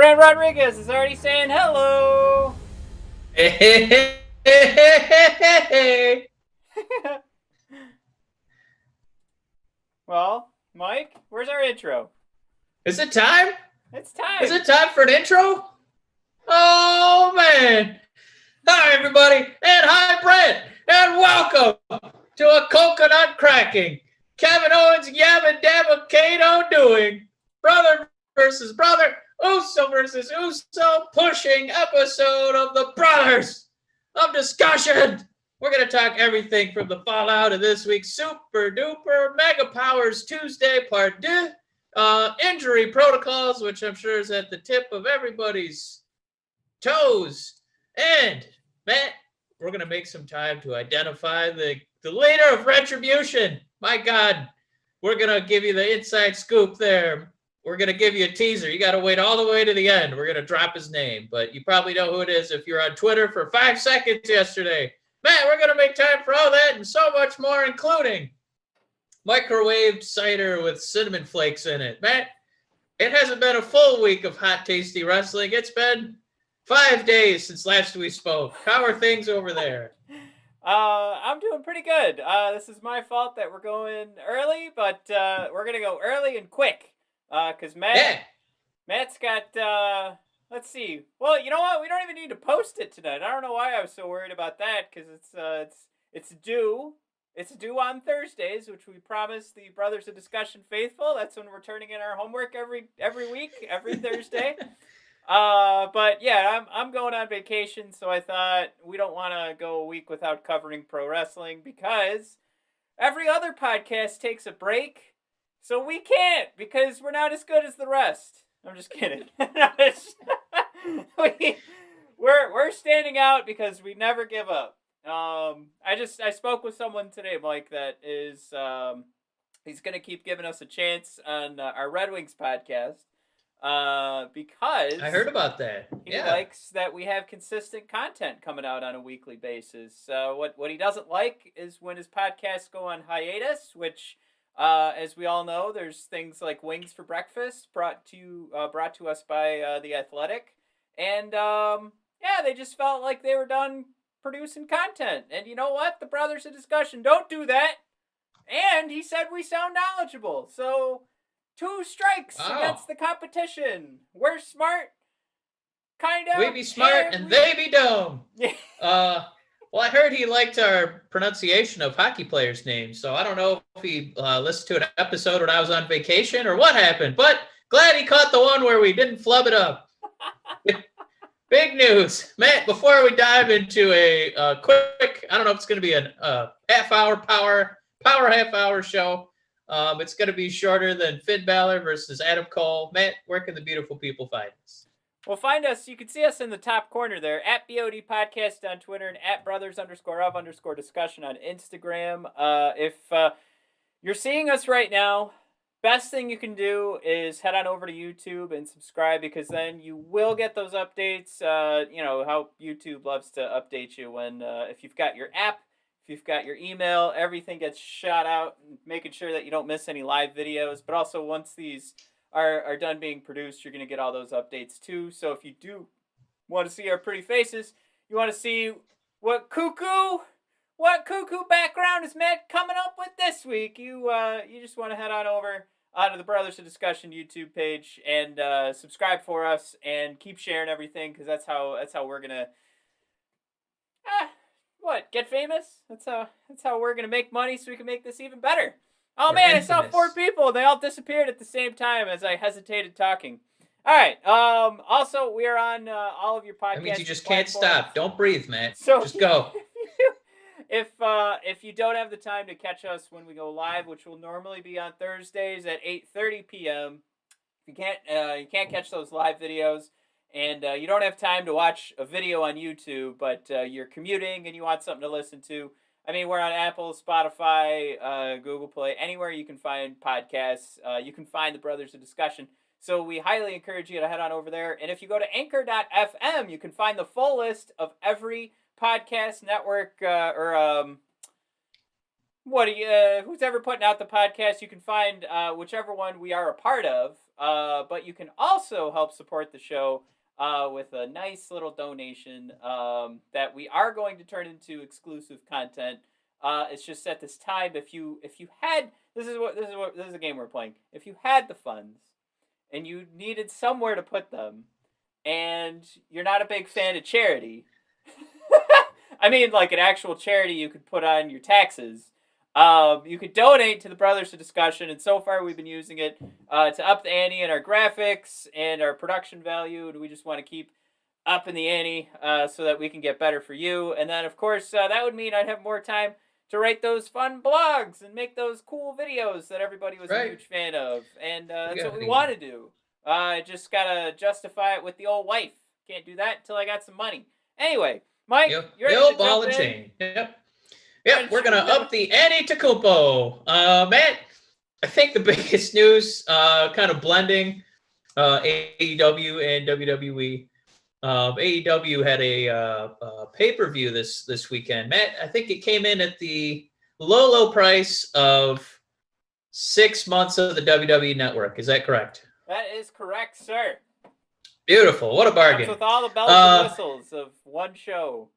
Brand Rodriguez is already saying hello. Hey. Well, Mike, where's our intro? Is it time? It's time. Is it time for an intro? Oh, man. Hi, everybody. And hi, Brent. And welcome to a coconut cracking, Kevin Owens Yabba Dabba Kato doing brother versus brother, Uso versus Uso pushing episode of the Brothers of Discussion. We're going to talk everything from the fallout of this week's Super Duper Mega Powers Tuesday Part 2, injury protocols, which I'm sure is at the tip of everybody's toes. And, Matt, we're going to make some time to identify the leader of Retribution. My God, we're going to give you the inside scoop there. We're going to give you a teaser. You got to wait all the way to the end. We're going to drop his name, but you probably know who it is if you're on Twitter for 5 seconds yesterday. Matt, we're going to make time for all that and so much more, including microwaved cider with cinnamon flakes in it. Matt, it hasn't been a full week of hot, tasty wrestling. It's been 5 days since last we spoke. How are things over there? I'm doing pretty good. This is my fault that we're going early, but we're gonna go early and quick. Cause Matt's got. Let's see. Well, you know what? We don't even need to post it tonight. I don't know why I was so worried about that. Cause it's due. It's due on Thursdays, which we promise the Brothers of Discussion faithful. That's when we're turning in our homework every week, every Thursday. But yeah, I'm going on vacation, so I thought we don't want to go a week without covering pro wrestling because every other podcast takes a break, so we can't because we're not as good as the rest. I'm just kidding. We're standing out because we never give up. I spoke with someone today, Mike, that is he's gonna keep giving us a chance on our Red Wings podcast. Because I heard about that. He likes that we have consistent content coming out on a weekly basis. What he doesn't like is when his podcasts go on hiatus, which, as we all know, there's things like Wings for Breakfast brought to us by The Athletic, and they just felt like they were done producing content. And you know what? The Brothers of Discussion don't do that. And he said we sound knowledgeable, so 2 strikes against the competition. We're smart, kind of. We be smart and they be dumb. Well, I heard he liked our pronunciation of hockey players' names, so I don't know if he listened to an episode when I was on vacation or what happened, but glad he caught the one where we didn't flub it up. Big news. Matt, before we dive into a quick, I don't know if it's going to be a half-hour power half-hour show. It's going to be shorter than Finn Balor versus Adam Cole. Matt, where can the beautiful people find us? Well, find us. You can see us in the top corner there at BOD Podcast on Twitter and at brothers_of_discussion on Instagram. If you're seeing us right now, best thing you can do is head on over to YouTube and subscribe because then you will get those updates. You know how YouTube loves to update you when if you've got your app. If you've got your email, everything gets shot out, making sure that you don't miss any live videos. But also, once these are done being produced, you're going to get all those updates too. So if you do want to see our pretty faces, you want to see what cuckoo background is Matt coming up with this week, you just want to head on over to the Brothers of Discussion YouTube page and subscribe for us and keep sharing everything because that's how we're going to... get famous? That's how we're gonna make money so we can make this even better. Oh man, infamous. I saw 4 people. They all disappeared at the same time as I hesitated talking. All right. Also, we are on all of your podcasts. That means you just can't stop. Don't breathe, man. So just go. If you don't have the time to catch us when we go live, which will normally be on Thursdays at 8:30 p.m., you can't catch those live videos. And you don't have time to watch a video on YouTube, but you're commuting and you want something to listen to. I mean, we're on Apple, Spotify, Google Play, anywhere you can find podcasts. You can find the Brothers of Discussion. So we highly encourage you to head on over there. And if you go to anchor.fm, you can find the full list of every podcast network who's ever putting out the podcast. You can find whichever one we are a part of But you can also help support the show with a nice little donation that we are going to turn into exclusive content. It's just at this time, if you had this is a game we're playing. If you had the funds and you needed somewhere to put them, and you're not a big fan of charity, I mean, like an actual charity you could put on your taxes. You could donate to the Brothers of Discussion, and so far we've been using it to up the ante in our graphics and our production value, and we just want to keep up in the ante so that we can get better for you. And then, of course, that would mean I'd have more time to write those fun blogs and make those cool videos that everybody was a huge fan of. And that's what we want to do. I just got to justify it with the old wife. Can't do that until I got some money. Anyway, Mike, you're the old ball and chain. Yep, we're going to up the ante to Kupo. Matt, I think the biggest news, kind of blending AEW and WWE. AEW had a pay-per-view this weekend. Matt, I think it came in at the low price of 6 months of the WWE Network. Is that correct? That is correct, sir. Beautiful. What a bargain. With all the bells and whistles of one show.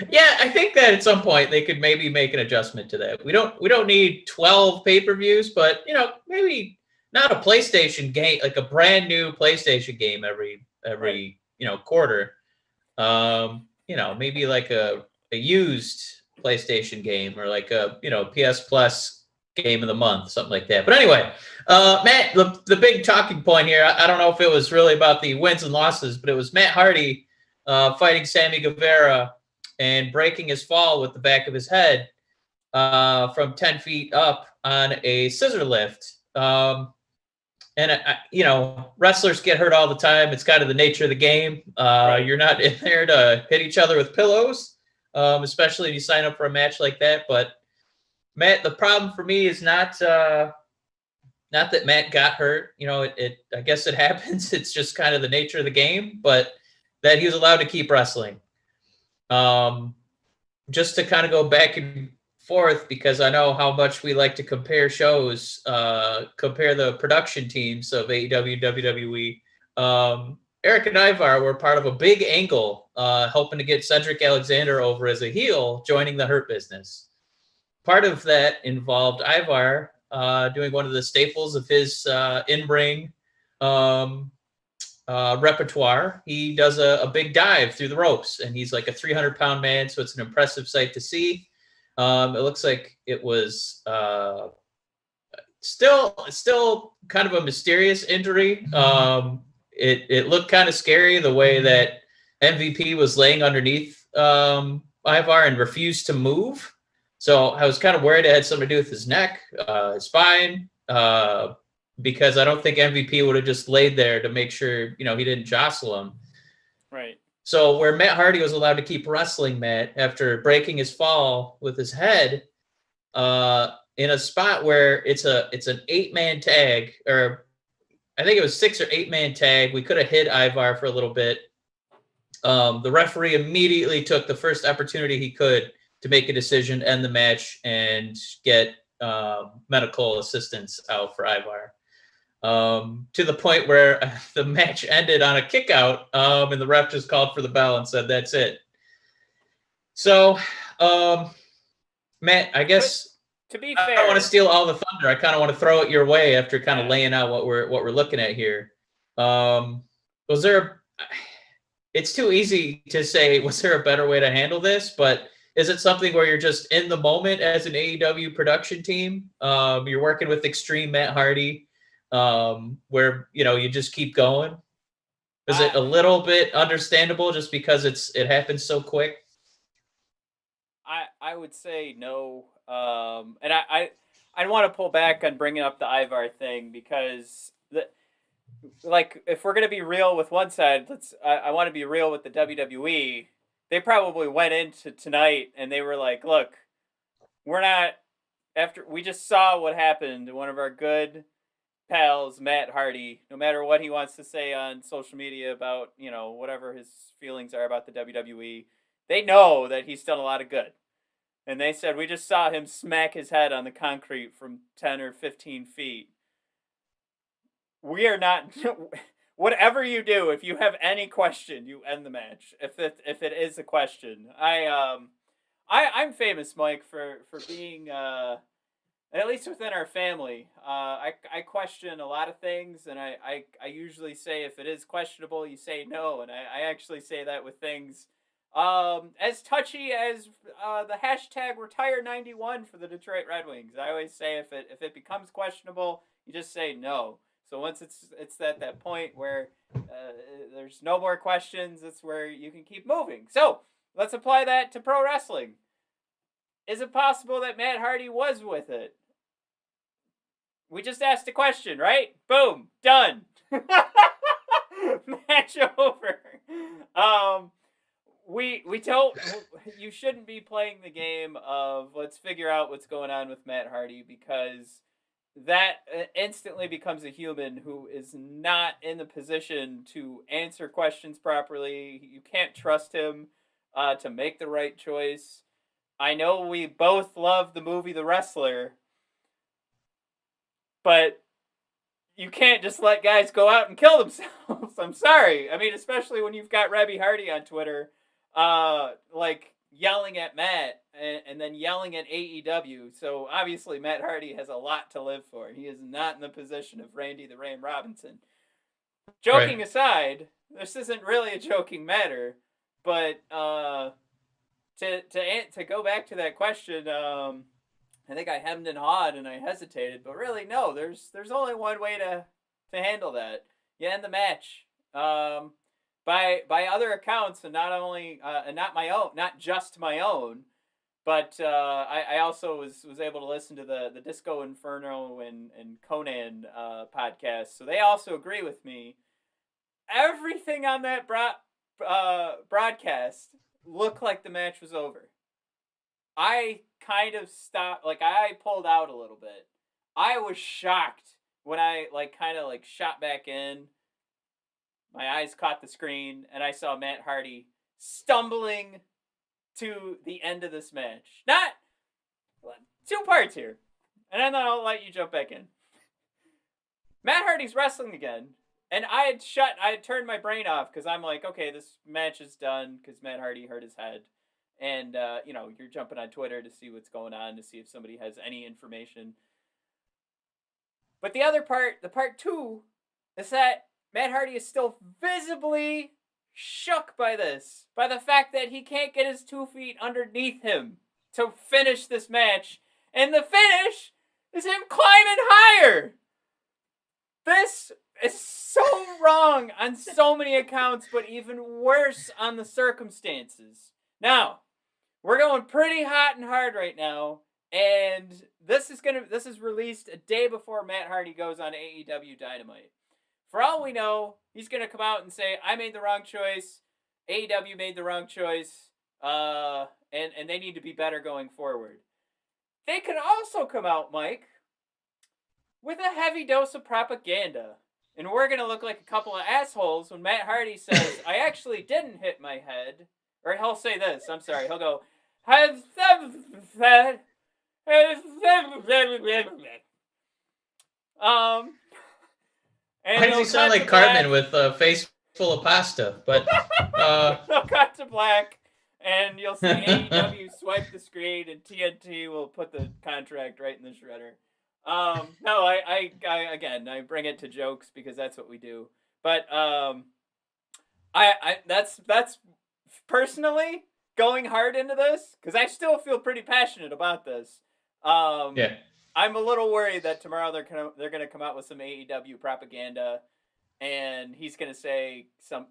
Yeah, I think that at some point they could maybe make an adjustment to that. We don't need 12 pay-per-views, but maybe not a PlayStation game, like a brand new PlayStation game every quarter. Maybe like a used PlayStation game, or like a PS Plus game of the month, something like that. But anyway, Matt, the big talking point here, I don't know if it was really about the wins and losses, but it was Matt Hardy fighting Sammy Guevara and breaking his fall with the back of his head from 10 feet up on a scissor lift. Wrestlers get hurt all the time. It's kind of the nature of the game. You're not in there to hit each other with pillows, especially if you sign up for a match like that. But Matt, the problem for me is not that Matt got hurt. I guess it happens. It's just kind of the nature of the game, but that he was allowed to keep wrestling. Just to kind of go back and forth, because I know how much we like to compare shows, compare the production teams of AEW, WWE. Eric and Ivar were part of a big angle, helping to get Cedric Alexander over as a heel, joining the Hurt Business. Part of that involved Ivar doing one of the staples of his in-ring repertoire. He does a big dive through the ropes, and he's like a 300-pound man, so it's an impressive sight to see. It looks like it was still kind of a mysterious injury. It looked kind of scary the way that MVP was laying underneath Ivar and refused to move. So I was kind of worried it had something to do with his neck, his spine, because I don't think MVP would have just laid there to make sure, he didn't jostle him. Right. So where Matt Hardy was allowed to keep wrestling, Matt, after breaking his fall with his head, in a spot where it's an 8-man tag, or I think it was 6 or 8-man tag. We could have hit Ivar for a little bit. The referee immediately took the first opportunity he could to make a decision, end the match, and get medical assistance out for Ivar. To the point where the match ended on a kick out, and the ref just called for the bell and said, that's it. So, Matt, I guess to be fair, I don't want to steal all the thunder. I kind of want to throw it your way after kind of laying out what we're looking at here. It's too easy to say, was there a better way to handle this? But is it something where you're just in the moment as an AEW production team? You're working with Extreme Matt Hardy, where you just keep going. Is it a little bit understandable just because it happens so quick? I would say no, and I want to pull back on bringing up the Ivar thing, because if we're gonna be real with one side, I want to be real with the WWE. They probably went into tonight and they were like, look, we're not, after we just saw what happened to one of our good pals, Matt Hardy, no matter what he wants to say on social media about, whatever his feelings are about the WWE, they know that he's done a lot of good. And they said, we just saw him smack his head on the concrete from 10 or 15 feet. we are not. Whatever you do, if you have any question, you end the match. If it is a question, I'm famous, Mike, for being at least within our family. I question a lot of things, and I usually say if it is questionable, you say no, and I actually say that with things as touchy as the hashtag retire91 for the Detroit Red Wings. I always say if it becomes questionable, you just say no. So once it's at that point where there's no more questions, it's where you can keep moving. So let's apply that to pro wrestling. Is it possible that Matt Hardy was with it? We just asked a question, right? Boom, done. Match over. We don't. You shouldn't be playing the game of let's figure out what's going on with Matt Hardy, because that instantly becomes a human who is not in the position to answer questions properly. You can't trust him to make the right choice. I know we both love the movie The Wrestler, but you can't just let guys go out and kill themselves. I'm sorry. I mean, especially when you've got Rebby Hardy on Twitter, like yelling at Matt and then yelling at AEW. So obviously Matt Hardy has a lot to live for. He is not in the position of Randy the Ram Robinson. Joking aside, this isn't really a joking matter, but to go back to that question, I think I hemmed and hawed and I hesitated, but really no, there's only one way to handle that. You end the match. By other accounts, and not only and not my own, not just my own, but I also was able to listen to the Disco Inferno and Conan podcast, so they also agree with me. Everything on that broadcast looked like the match was over. I kind of stopped, like I pulled out a little bit. I was shocked when I kind of shot back in. My eyes caught the screen, and I saw Matt Hardy stumbling to the end of this match. Not two parts here, and then I'll let you jump back in. Matt Hardy's wrestling again, and I had turned my brain off because I'm like, okay, this match is done because Matt Hardy hurt his head. And, you're jumping on Twitter to see what's going on, to see if somebody has any information. But the other part, the part two, is that Matt Hardy is still visibly shook by this. By the fact that he can't get his 2 feet underneath him to finish this match. And the finish is him climbing higher. This is so wrong on so many accounts, but even worse on the circumstances. Now, we're going pretty hot and hard right now, and this is released a day before Matt Hardy goes on AEW Dynamite. For all we know, he's gonna come out and say, I made the wrong choice, AEW made the wrong choice, and they need to be better going forward. They could also come out, Mike, with a heavy dose of propaganda. And we're gonna look like a couple of assholes when Matt Hardy says, I actually didn't hit my head. Or he'll say this, I'm sorry, he'll go, and why does he sound like Cartman with a face full of pasta? But they'll cut to black, and you'll see AEW swipe the screen, and TNT will put the contract right in the shredder. No, I again, I bring it to jokes because that's what we do. But that's personally going hard into this because I still feel pretty passionate about this. Yeah. I'm a little worried that tomorrow they're gonna come out with some AEW propaganda, and he's gonna say I'm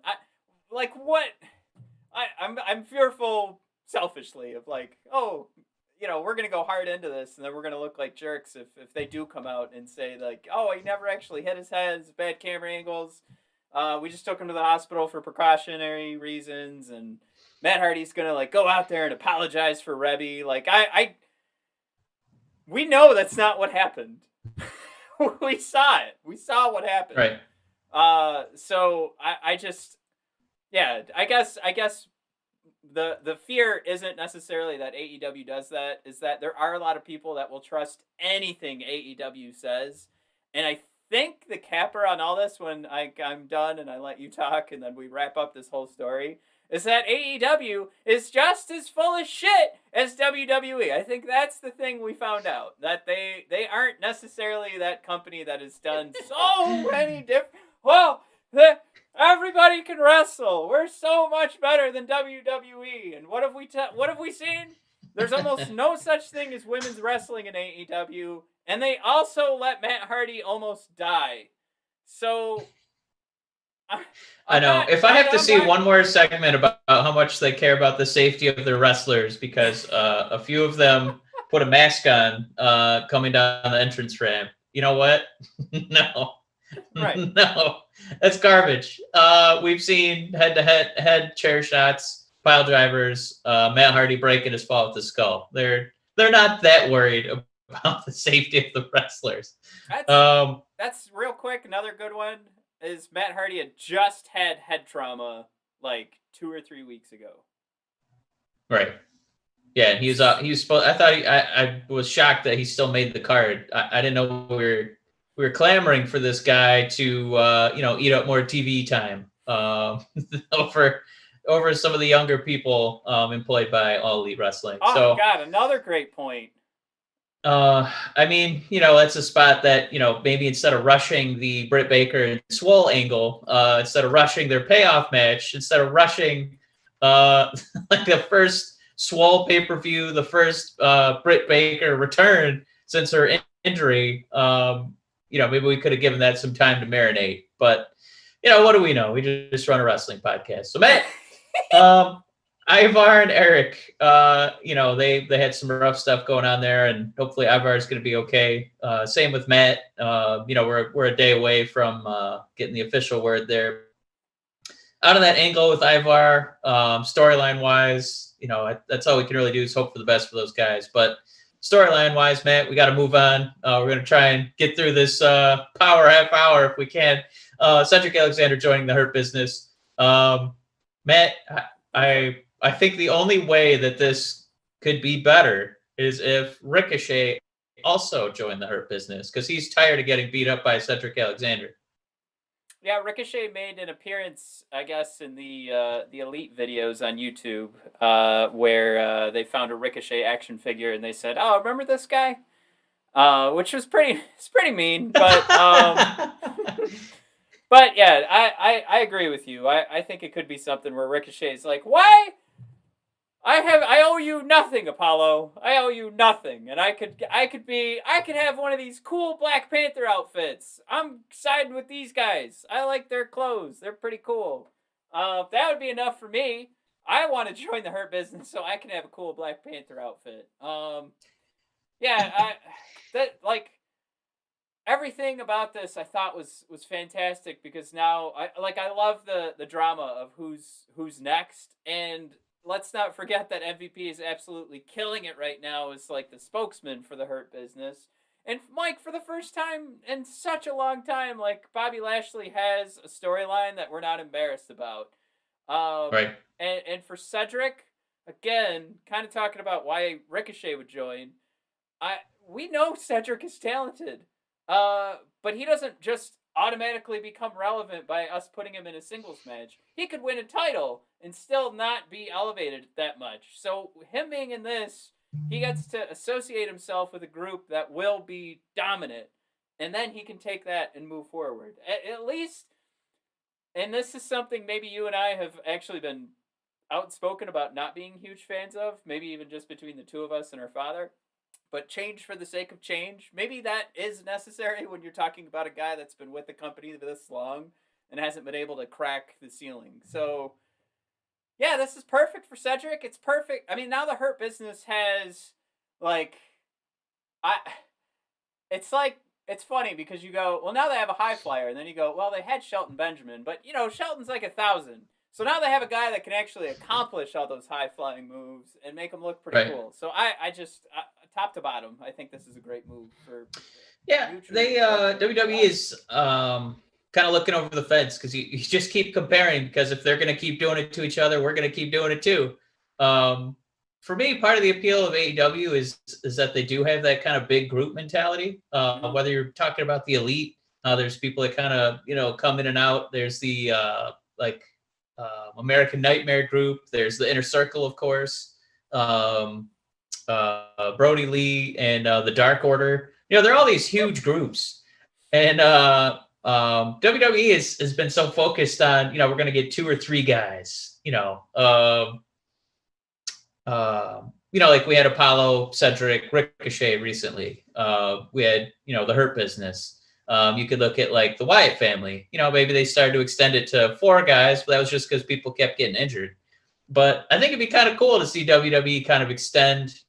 fearful selfishly of we're gonna go hard into this, and then we're gonna look like jerks if they do come out and say he never actually hit his head, it's bad camera angles. We just took him to the hospital for precautionary reasons, and Matt Hardy's gonna go out there and apologize for Rebby. We know that's not what happened. We saw it. We saw what happened. Right. So I guess the fear isn't necessarily that AEW does that. Is that there are a lot of people that will trust anything AEW says, and I think the capper on all this, when I'm done and I let you talk and then we wrap up this whole story, is that AEW is just as full of shit as WWE. I think that's the thing we found out, that they aren't necessarily that company that has done so many different. Well, everybody can wrestle. We're so much better than WWE. And what have we seen? There's almost no such thing as women's wrestling in AEW, and they also let Matt Hardy almost die. So I know. If I have to see one more segment about how much they care about the safety of their wrestlers, because a few of them put a mask on coming down the entrance ramp. You know what? No. Right. No. That's garbage. We've seen head chair shots, pile drivers, Matt Hardy breaking his fall with the skull. They're not that worried about the safety of the wrestlers. That's real quick. Another good one is Matt Hardy had just had head trauma like 2 or 3 weeks ago. Right. Yeah, he was supposed. I was shocked that he still made the card. I didn't know we were clamoring for this guy to eat up more TV time over some of the younger people employed by All Elite Wrestling. Oh God, another great point. I mean, that's a spot that, maybe instead of rushing the Britt Baker and Swole angle, instead of rushing their payoff match, instead of rushing like the first Swole pay-per-view, the first Britt Baker return since her injury, maybe we could have given that some time to marinate. But, what do we know? We just run a wrestling podcast. So, Matt, Ivar and Eric, they had some rough stuff going on there, and hopefully Ivar is going to be okay. Same with Matt. We're a day away from getting the official word there. Out of that angle with Ivar, storyline wise, that's all we can really do is hope for the best for those guys. But storyline wise, Matt, we got to move on. We're going to try and get through this power half hour if we can. Cedric Alexander joining the Hurt Business. Matt, I think the only way that this could be better is if Ricochet also joined the Hurt Business, because he's tired of getting beat up by Cedric Alexander. Yeah, Ricochet made an appearance, I guess, in the Elite videos on YouTube, where they found a Ricochet action figure and they said, "Oh, remember this guy?" Which was pretty mean, but but yeah, I agree with you. I think it could be something where Ricochet's like, "Why? I owe you nothing, Apollo. I owe you nothing, and I could have one of these cool Black Panther outfits. I'm siding with these guys. I like their clothes. They're pretty cool. That would be enough for me. I want to join the Hurt Business so I can have a cool Black Panther outfit. Everything about this I thought was fantastic, because now I love the drama of who's next. And let's not forget that MVP is absolutely killing it right now as like the spokesman for the Hurt Business. And Mike, for the first time in such a long time, like Bobby Lashley has a storyline that we're not embarrassed about. Right. And for Cedric, again, kind of talking about why Ricochet would join. We know Cedric is talented, but he doesn't just automatically become relevant by us putting him in a singles match. He could win a title and still not be elevated that much. So him being in this, he gets to associate himself with a group that will be dominant, and then he can take that and move forward. At least, and this is something maybe you and I have actually been outspoken about not being huge fans of, maybe even just between the two of us and our father. But change for the sake of change, maybe that is necessary when you're talking about a guy that's been with the company this long and hasn't been able to crack the ceiling. So, yeah, this is perfect for Cedric. It's perfect. I mean, now the Hurt Business has, it's funny because you go, well, now they have a high flyer, and then you go, well, they had Shelton Benjamin, but, Shelton's like 1,000. So now they have a guy that can actually accomplish all those high-flying moves and make them look pretty cool. So I just, top to bottom, I think this is a great move for. Yeah, WWE is kind of looking over the fence, because you just keep comparing, because if they're going to keep doing it to each other, we're going to keep doing it too. For me, part of the appeal of AEW is that they do have that kind of big group mentality. Whether you're talking about the Elite, There's people that kind of, come in and out. There's the American Nightmare group. There's the Inner Circle, of course. Brody Lee and the Dark Order. They're all these huge groups. And WWE has been so focused on, we're going to get 2 or 3 guys, like we had Apollo, Cedric, Ricochet recently. We had, the Hurt Business. You could look at like the Wyatt family. Maybe they started to extend it to 4 guys, but that was just because people kept getting injured. But I think it'd be kind of cool to see WWE kind of extend,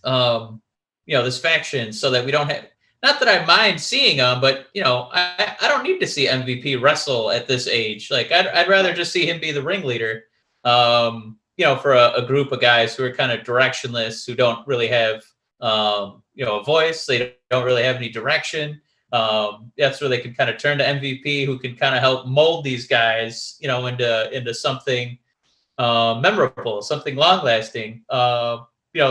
this faction so that we don't have. Not that I mind seeing them, but I don't need to see MVP wrestle at this age. Like I'd rather just see him be the ringleader. For a group of guys who are kind of directionless, who don't really have, a voice. They don't really have any direction. That's where they can kind of turn to MVP, who can kind of help mold these guys, into something memorable, something long lasting.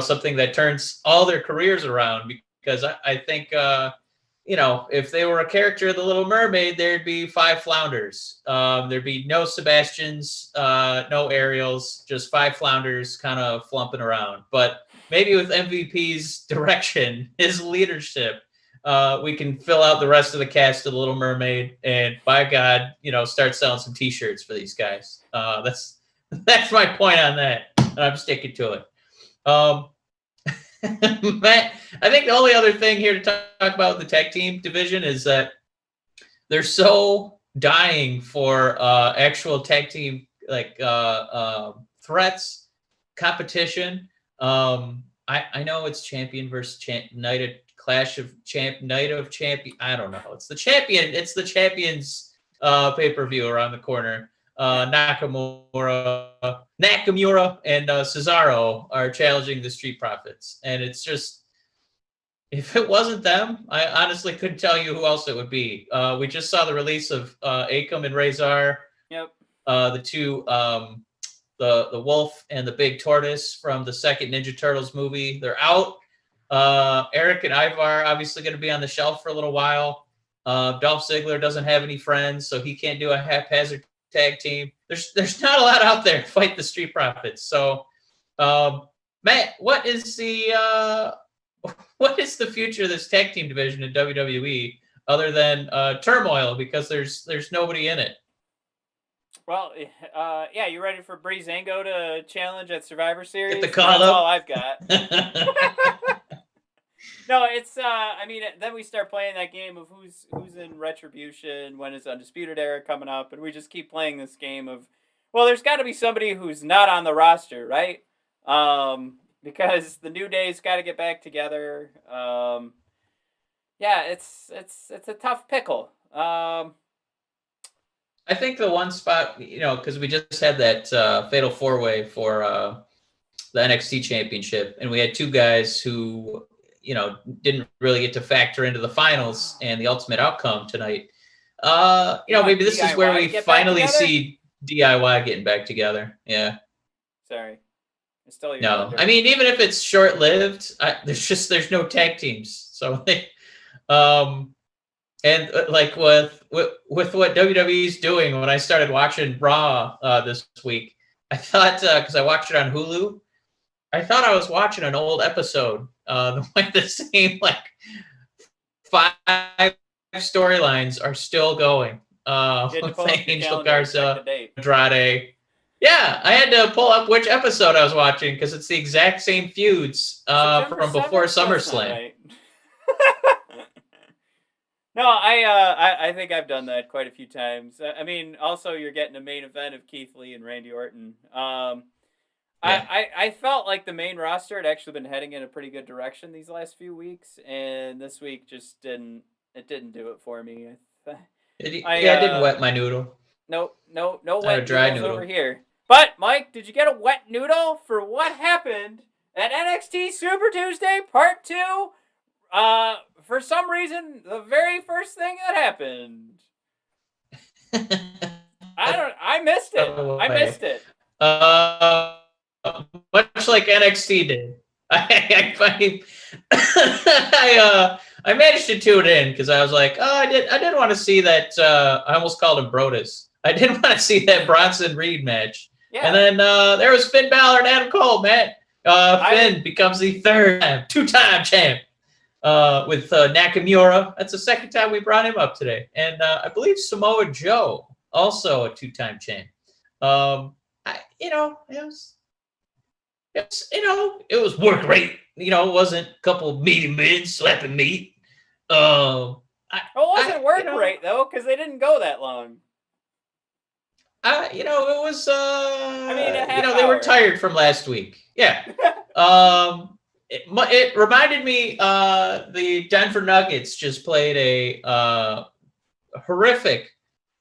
Something that turns all their careers around. Because I think, if they were a character of The Little Mermaid, there'd be 5 flounders. There'd be no Sebastians, no Ariels, just 5 flounders kind of flumping around. But maybe with MVP's direction, his leadership, we can fill out the rest of the cast of The Little Mermaid and, by God, start selling some T-shirts for these guys. That's my point on that, and I'm sticking to it. Matt, I think the only other thing here to talk about the tag team division is that they're so dying for actual tag team threats, competition. I know it's champion versus night of champion. I don't know. It's the champion. It's the champions pay-per-view around the corner. Nakamura and Cesaro are challenging the Street Profits. And it's just, if it wasn't them, I honestly couldn't tell you who else it would be. We just saw the release of Akam and Razor. Yep. The 2, the Wolf and the Big Tortoise from the second Ninja Turtles movie. They're out. Eric and Ivar obviously going to be on the shelf for a little while. Dolph Ziggler doesn't have any friends, so he can't do a haphazard tag team. There's not a lot out there to fight the Street Profits. So, Matt, what is the future of this tag team division in WWE other than turmoil, because there's nobody in it? Well, yeah, you ready for Breezango to challenge at Survivor Series? Get the call That's up. all I've got. No, it's then we start playing that game of who's in Retribution, when is Undisputed Era coming up, and we just keep playing this game of, well, there's got to be somebody who's not on the roster, right? Because the New Day's got to get back together. Yeah, it's a tough pickle. I think the one spot, because we just had that fatal 4-way for the NXT Championship, and we had 2 guys who, didn't really get to factor into the finals and the ultimate outcome tonight. Maybe this is where we finally see DIY getting back together. Yeah. Sorry. I stole your No, thunder. I mean, even if it's short-lived, there's no tag teams. So, and like with what WWE's doing, when I started watching Raw this week, I thought, because I watched it on Hulu, I thought I was watching an old episode. The same 5 storylines are still going. Angel Garza, Andrade. Yeah, I had to pull up which episode I was watching because it's the exact same feuds from before SummerSlam. Right. No, I think I've done that quite a few times. I mean, also you're getting a main event of Keith Lee and Randy Orton. Yeah. I felt like the main roster had actually been heading in a pretty good direction these last few weeks, and this week just didn't do it for me. I didn't wet my noodle. No wet dry noodles noodle over here. But Mike, did you get a wet noodle for what happened at NXT Super Tuesday Part 2? For some reason, the very first thing that happened. I missed it. I missed it. Much like NXT did. I managed to tune in because I was like, oh, I did want to see that. I almost called him Brodus. I did want to see that Bronson Reed match. Yeah. And then there was Finn Balor and Adam Cole, man. Finn becomes the two-time champ with Nakamura. That's the second time we brought him up today. And I believe Samoa Joe, also a two-time champ. It was work rate. It wasn't a couple of meaty men slapping meat. It wasn't work rate though, because they didn't go that long. It was. They were tired from last week. Yeah. It reminded me. The Denver Nuggets just played a horrific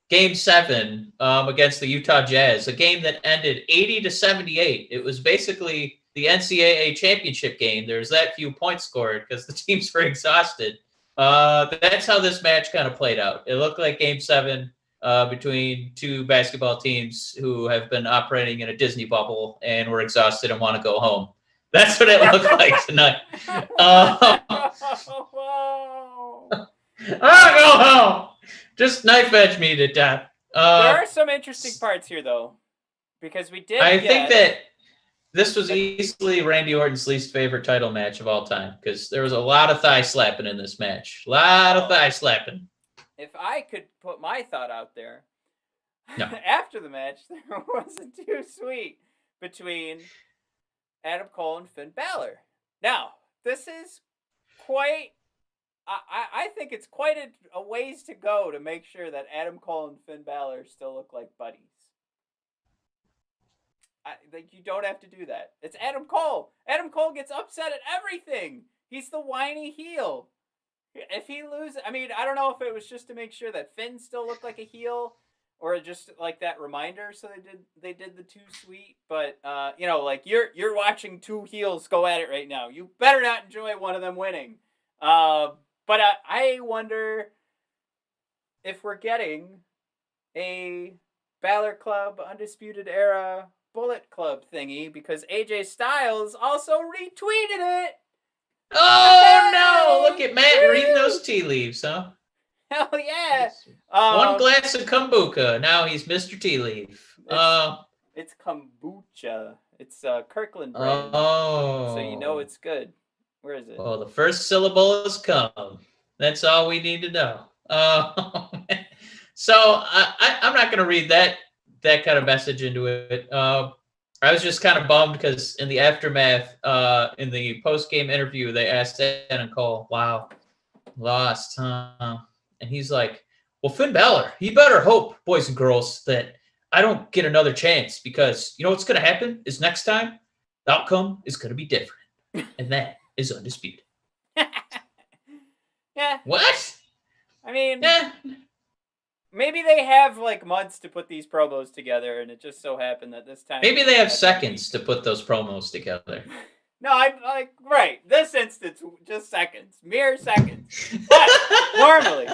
Game 7 against the Utah Jazz, a game that ended 80-78. It was basically the NCAA championship game. There's that few points scored because the teams were exhausted. That's how this match kind of played out. It looked like Game 7 between two basketball teams who have been operating in a Disney bubble and were exhausted and want to go home. That's what it looked like tonight. I'll go home. Just knife edge me to death. There are some interesting parts here, though, because we did. I think that this was easily Randy Orton's least favorite title match of all time because there was a lot of thigh slapping in this match. A lot of thigh slapping. If I could put my thought out there, no. After the match, there wasn't too sweet between Adam Cole and Finn Balor. Now, this is quite. I think it's quite a ways to go to make sure that Adam Cole and Finn Balor still look like buddies. You don't have to do that. It's Adam Cole. Adam Cole gets upset at everything. He's the whiny heel. If he loses, I don't know if it was just to make sure that Finn still looked like a heel, or just like that reminder. So they did the too sweet. But you're watching two heels go at it right now. You better not enjoy one of them winning. But I wonder if we're getting a Balor Club Undisputed Era Bullet Club thingy because AJ Styles also retweeted it. Oh, no. Look at Matt reading those tea leaves, huh? Hell yeah. One glass of kombucha. Now he's Mr. Tea Leaf. It's kombucha. It's Kirkland brand. Oh. So you know it's good. Where is it? Well, the first syllable is come. That's all we need to know. So I'm not going to read that kind of message into it. I was just kind of bummed because in the aftermath, in the post-game interview, they asked Adam Cole, wow, lost, huh? And he's like, well, Finn Balor, he better hope, boys and girls, that I don't get another chance because you know what's going to happen is next time, the outcome is going to be different. And that is undisputed. Yeah. What? Maybe they have like months to put these promos together, and it just so happened that this time. Maybe they have seconds to put those promos together. No, I'm like, right. This instance, just seconds. Mere seconds. But normally,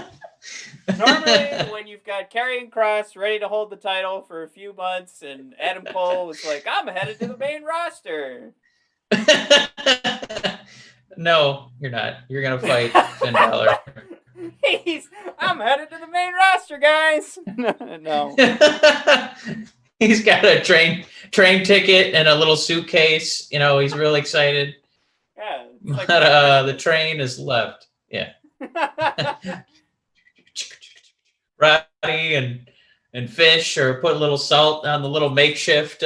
when you've got Karrion Kross ready to hold the title for a few months, and Adam Cole was like, I'm headed to the main roster. No, you're not. You're going to fight Finn Balor. I'm headed to the main roster, guys. No. He's got a train ticket and a little suitcase. He's really excited. Yeah. But the train is left. Yeah. Roddy and Fish are putting a little salt on the little makeshift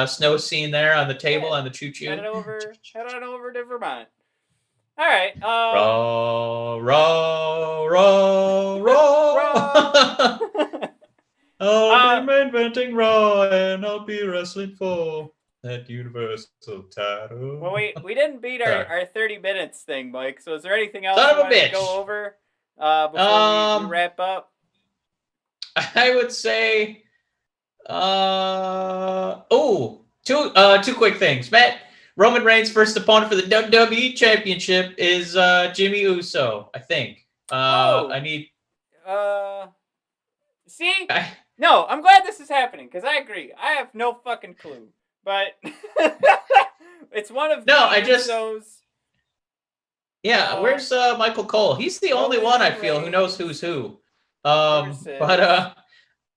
snow scene there on the table on the choo-choo. Head on over to Vermont. All right. Raw. I'm inventing Raw, and I'll be wrestling for that Universal title. Well, we didn't beat our 30 minutes thing, Mike. So is there anything else Son you of a want to bitch. go over before we wrap up? I would say, two quick things. Matt, Roman Reigns' first opponent for the WWE Championship is Jimmy Uso, I think. I need. See? No, I'm glad this is happening because I agree. I have no fucking clue, but it's one of Usos. Yeah, where's Michael Cole? He's the only one I feel who knows who's who. But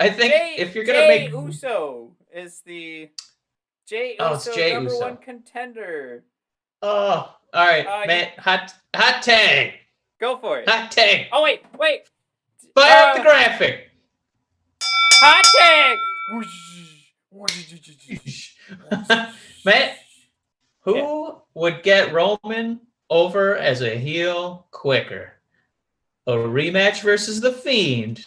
I think if you're gonna make Uso is the Jey it's Uso Jey number Uso. one contender. Oh, all right, Matt. Hot tag. Go for it. Hot tag. Oh wait. Fire up the graphic. Hot tag. Matt, who would get Roman over as a heel quicker? A rematch versus The Fiend,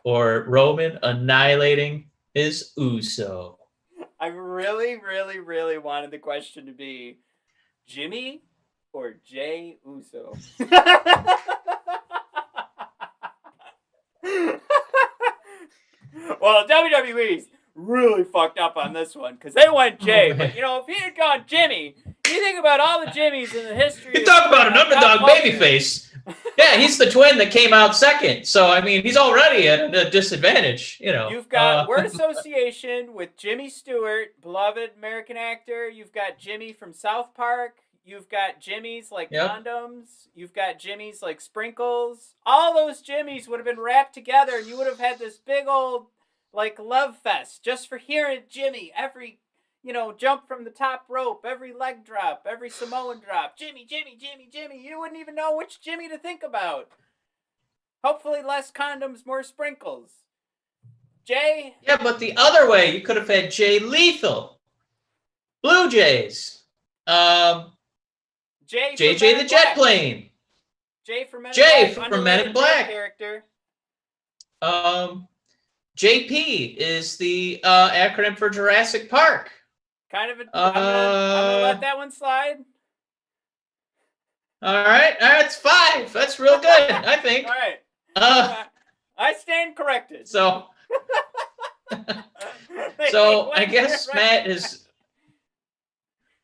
or Roman annihilating his Uso? I really, really, really wanted the question to be Jimmy or Jey Uso. Well, WWE's really fucked up on this one because they went Jay. But, if he had gone Jimmy, you think about all the Jimmys in the history. You talk about an underdog babyface. Yeah, he's the twin that came out second. So, I mean, he's already at a disadvantage, You've got word association with Jimmy Stewart, beloved American actor. You've got Jimmy from South Park. You've got Jimmys like condoms. You've got Jimmys like sprinkles. All those Jimmys would have been wrapped together, and you would have had this big old, love fest just for hearing Jimmy. Every, jump from the top rope, every leg drop, every Samoan drop. Jimmy. You wouldn't even know which Jimmy to think about. Hopefully less condoms, more sprinkles. Jay? Yeah, but the other way, you could have had Jay Lethal. Blue Jays. JJ the Jet Plane. Jay from Men in Black. Character. JP is the acronym for Jurassic Park. Kind of I'm gonna let that one slide. All right, that's 5. That's real good, I think. All right. I stand corrected. So I guess Matt is.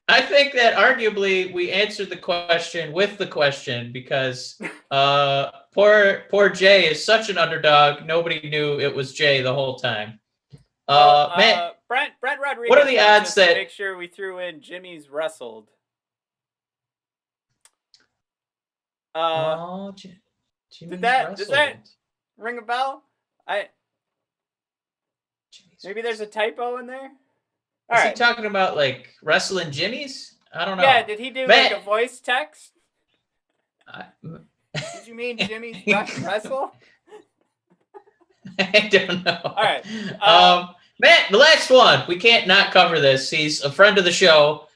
I think that arguably we answered the question with the question because poor Jay is such an underdog. Nobody knew it was Jay the whole time. Matt, Brent Rodriguez. What are the odds that make sure we threw in Jimmy's wrestled? Does that ring a bell? Maybe there's a typo in there. Is he talking about wrestling Jimmys? I don't know. Yeah, did he do a voice text? Did you mean Jimmy's wrestle? I don't know. All right. Matt, the last one. We can't not cover this. He's a friend of the show.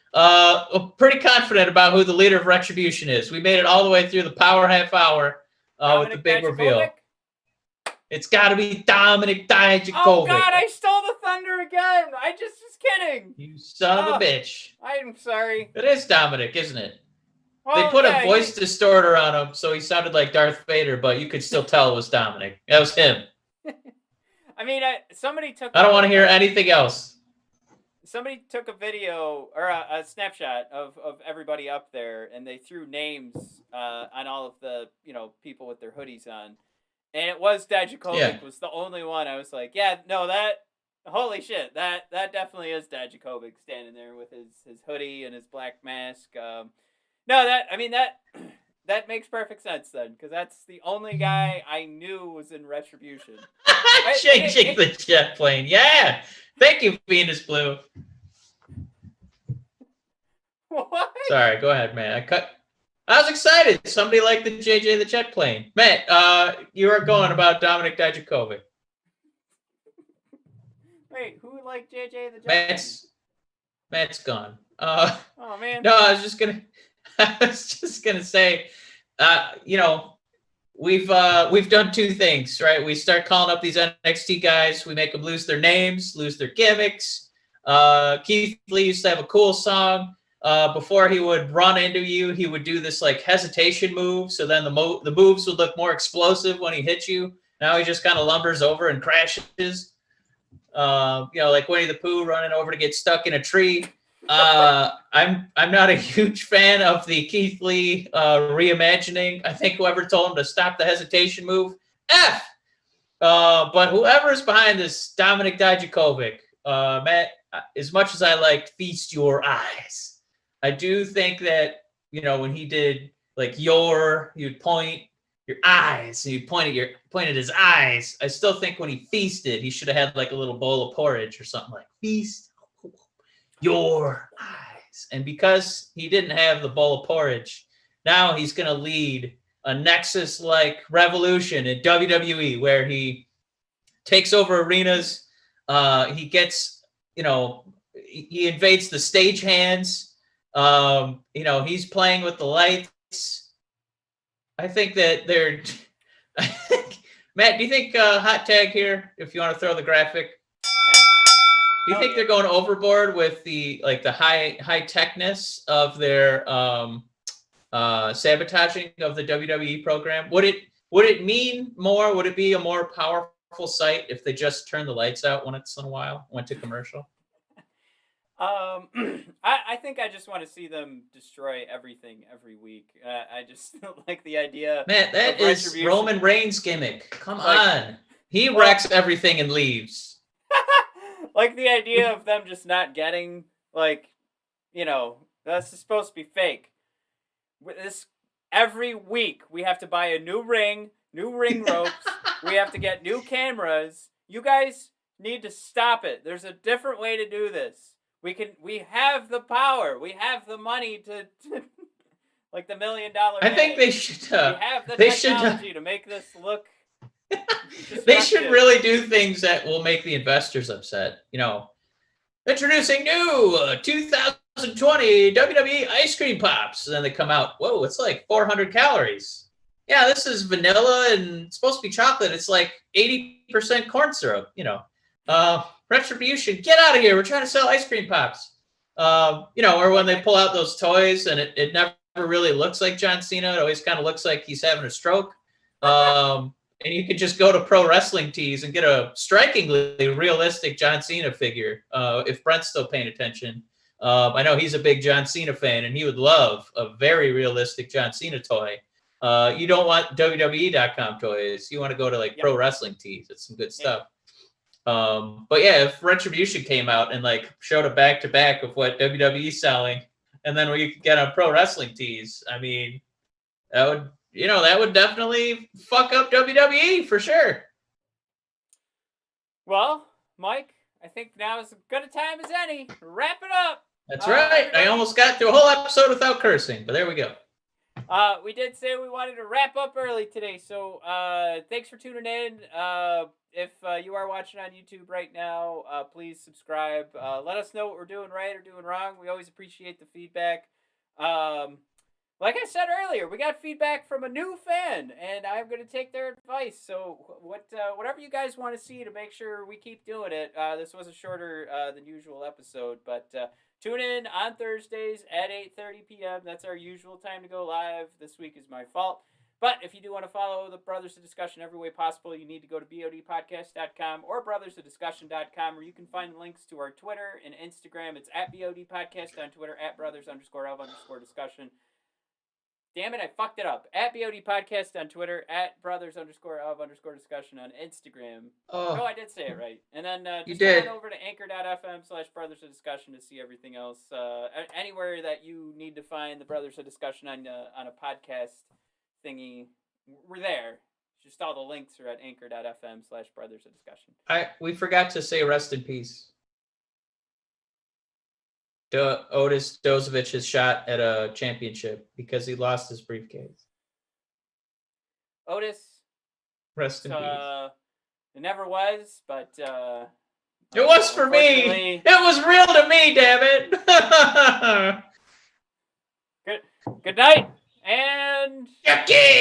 Pretty confident about who the leader of Retribution is. We made it all the way through the power half hour with the big reveal. It's got to be Dominic Dijakovic. Oh, God, I stole the thunder again. I just was kidding. You son of a bitch. I'm sorry. It is Dominic, isn't it? They put a voice distorter on him, so he sounded like Darth Vader, but you could still tell it was Dominic. That was him. I mean, somebody took... I don't want to hear anything else. Somebody took a video, or a snapshot of everybody up there, and they threw names on all of the, people with their hoodies on. And it was Dijakovic was the only one. I was like, holy shit, that definitely is Dijakovic standing there with his hoodie and his black mask. That makes perfect sense then, because that's the only guy I knew was in Retribution. Changing the jet plane, yeah. Thank you, Venus Blue. What? Sorry, go ahead, man. I was excited. Somebody liked the JJ the Jet Plane. Matt, you are going about Dominic Dijakovic. Wait, who liked JJ the Jet Plane? Matt's gone. Oh man. No, I was just gonna say, we've done two things, right? We start calling up these NXT guys. We make them lose their names, lose their gimmicks. Keith Lee used to have a cool song. Before he would run into you, he would do this hesitation move. So then the moves would look more explosive when he hit you. Now he just kind of lumbers over and crashes. Like Winnie the Pooh running over to get stuck in a tree. I'm not a huge fan of the Keith Lee reimagining. I think whoever told him to stop the hesitation move, F. But whoever's behind this Dominic Dijakovic, Matt, as much as I liked Feast Your Eyes, I do think that, when he did like you'd point your eyes, and you'd point at his eyes. I still think when he feasted, he should have had like a little bowl of porridge or something like feast your eyes. And because he didn't have the bowl of porridge, now he's going to lead a Nexus-like revolution in WWE where he takes over arenas. He gets, he invades the stagehands. He's playing with the lights. I think that Matt, do you think hot tag here, if you want to throw the graphic, do you think they're going overboard with the high techness of their sabotaging of the WWE program? Would it mean more? Would it be a more powerful site if they just turned the lights out once in a while, went to commercial? I think I just want to see them destroy everything every week. I just like the idea. Man, that is Roman Reigns' gimmick. Come on. He wrecks everything and leaves. Like the idea of them just not getting, that's supposed to be fake. This every week we have to buy a new ring ropes. We have to get new cameras. You guys need to stop it. There's a different way to do this. We have the power. We have the money to like the $1 million. I think they should. We have the technology to make this look. They should really do things that will make the investors upset. Introducing new 2020 WWE ice cream pops. And then they come out, whoa, it's like 400 calories. Yeah, this is vanilla and it's supposed to be chocolate. It's like 80% corn syrup, Retribution, get out of here. We're trying to sell ice cream pops. Or when they pull out those toys and it never really looks like John Cena. It always kind of looks like he's having a stroke. And you can just go to Pro Wrestling Tees and get a strikingly realistic John Cena figure. If Brent's still paying attention. I know he's a big John Cena fan and he would love a very realistic John Cena toy. You don't want WWE.com toys. You want to go to Pro Wrestling Tees. It's some good stuff. But yeah, if Retribution came out and showed a back-to-back of what WWE's selling, and then we could get on Pro Wrestling Tees, I mean, that would definitely fuck up WWE for sure. Well, Mike, I think now is as good a time as any. Wrap it up. That's right. I almost got through a whole episode without cursing, but there we go. We did say we wanted to wrap up early today, so thanks for tuning in. If you are watching on YouTube right now, please subscribe. Let us know what we're doing right or doing wrong. We always appreciate the feedback. Like I said earlier, we got feedback from a new fan, and I'm going to take their advice. So whatever you guys want to see to make sure we keep doing it. This was a shorter than usual episode, but tune in on Thursdays at 8:30 p.m. That's our usual time to go live. This week is my fault. But if you do want to follow the Brothers of Discussion every way possible, you need to go to bodpodcast.com or brothersofdiscussion.com, where you can find links to our Twitter and Instagram. It's at bodpodcast on Twitter, at brothers_of_discussion. Damn it, I fucked it up. At BOD Podcast on Twitter, at brothers_of_discussion on Instagram. Oh, no, I did say it right. And then just go over to anchor.fm/brothers of discussion to see everything else. Anywhere that you need to find the Brothers of Discussion on a podcast thingy, we're there. Just all the links are at anchor.fm/brothers of discussion. We forgot to say rest in peace. Otis Dozovich is shot at a championship because he lost his briefcase. Otis, rest in peace. It never was, but it was for me. It was real to me, damn it. Good night, and Yucky!